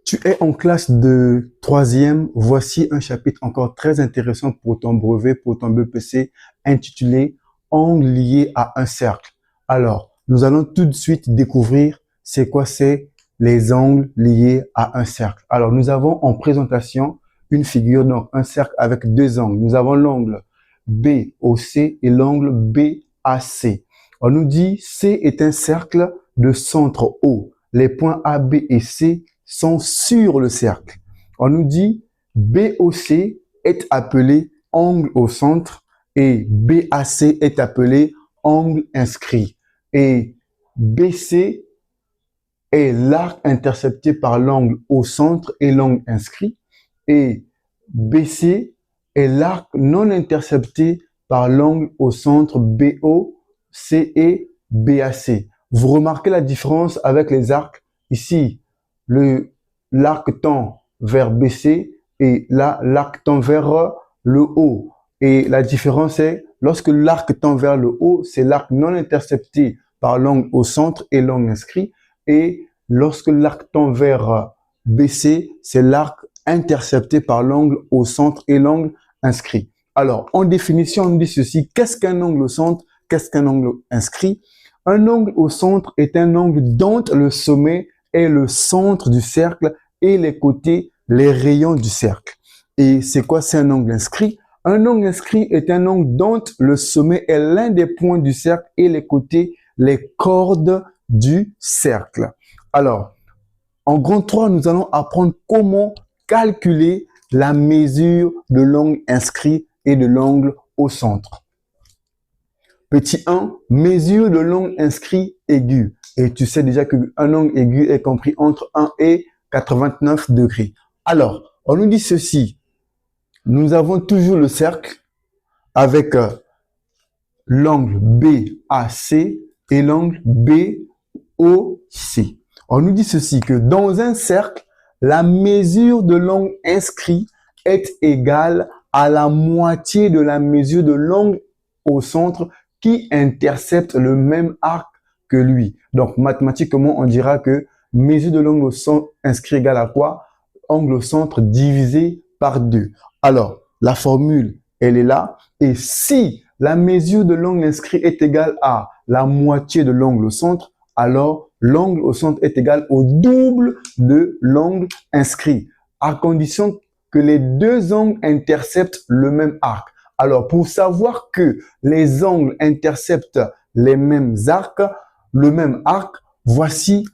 Tu es en classe de troisième. Voici un chapitre encore très intéressant pour ton brevet, pour ton BPC, intitulé Angles liés à un cercle. Alors, nous allons tout de suite découvrir c'est quoi c'est les angles liés à un cercle. Alors, nous avons en présentation une figure, donc un cercle avec deux angles. Nous avons l'angle BOC et l'angle BAC. On nous dit C est un cercle de centre O. Les points A, B et C sont sur le cercle. On nous dit BOC est appelé angle au centre et BAC est appelé angle inscrit. Et BC est l'arc intercepté par l'angle au centre et l'angle inscrit. Et BC est l'arc non intercepté par l'angle au centre BOC et BAC. Vous remarquez la différence avec les arcs. Ici, l'arc tend vers BC et là, l'arc tend vers le haut. Et la différence est, lorsque l'arc tend vers le haut, c'est l'arc non intercepté par l'angle au centre et l'angle inscrit. Et lorsque l'arc tend vers BC, c'est l'arc intercepté par l'angle au centre et l'angle inscrit. Alors, en définition, on dit ceci. Qu'est-ce qu'un angle au centre? Qu'est-ce qu'un angle inscrit? Un angle au centre est un angle dont le sommet est le centre du cercle et les côtés, les rayons du cercle. Et c'est quoi? C'est un angle inscrit. Un angle inscrit est un angle dont le sommet est l'un des points du cercle et les côtés, les cordes du cercle. Alors, en grand 3, nous allons apprendre comment calculer la mesure de l'angle inscrit et de l'angle au centre. Petit 1, mesure de l'angle inscrit aigu. Et tu sais déjà qu'un angle aigu est compris entre 1 et 89 degrés. Alors, on nous dit ceci. Nous avons toujours le cercle avec l'angle BAC et l'angle BOC. On nous dit ceci, que dans un cercle, la mesure de l'angle inscrit est égale à la moitié de la mesure de l'angle au centre qui intercepte le même arc que lui. Donc, mathématiquement, on dira que mesure de l'angle au centre inscrit égale à quoi? Angle au centre divisé par 2. Alors, la formule, elle est là. Et si la mesure de l'angle inscrit est égale à la moitié de l'angle au centre, alors l'angle au centre est égal au double de l'angle inscrit, à condition que les deux angles interceptent le même arc. Alors, pour savoir que les angles interceptent les mêmes arcs, le même arc, voici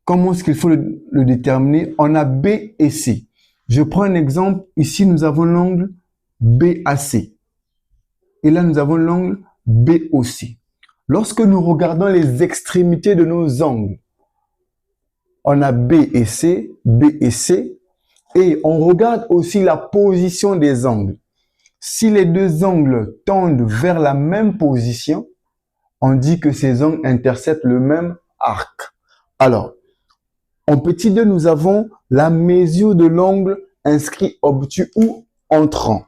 comment est-ce qu'il faut le déterminer. On a B et C. Je prends un exemple. Ici, nous avons l'angle BAC. Et là, nous avons l'angle BOC. Lorsque nous regardons les extrémités de nos angles, on a B et C, et on regarde aussi la position des angles. Si les deux angles tendent vers la même position, on dit que ces angles interceptent le même arc. Alors, en petit 2, nous avons la mesure de l'angle inscrit obtus ou entrant.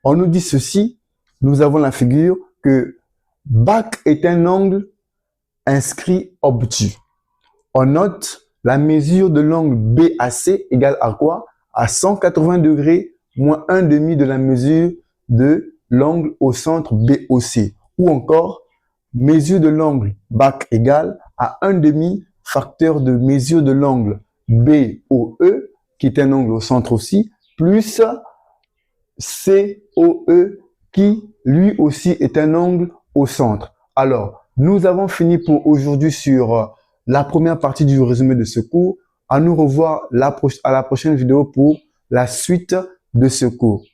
On nous dit ceci, nous avons la figure que BAC est un angle inscrit obtus. On note la mesure de l'angle BAC égale à quoi? À 180 degrés moins 1/2 de la mesure de l'angle au centre BOC. Ou encore, mesure de l'angle BAC égale à 1/2 facteur de mesure de l'angle BOE, qui est un angle au centre aussi, plus COE, qui lui aussi est un angle au centre. Alors, nous avons fini pour aujourd'hui sur la première partie du résumé de ce cours. À nous revoir à la prochaine vidéo pour la suite de ce cours.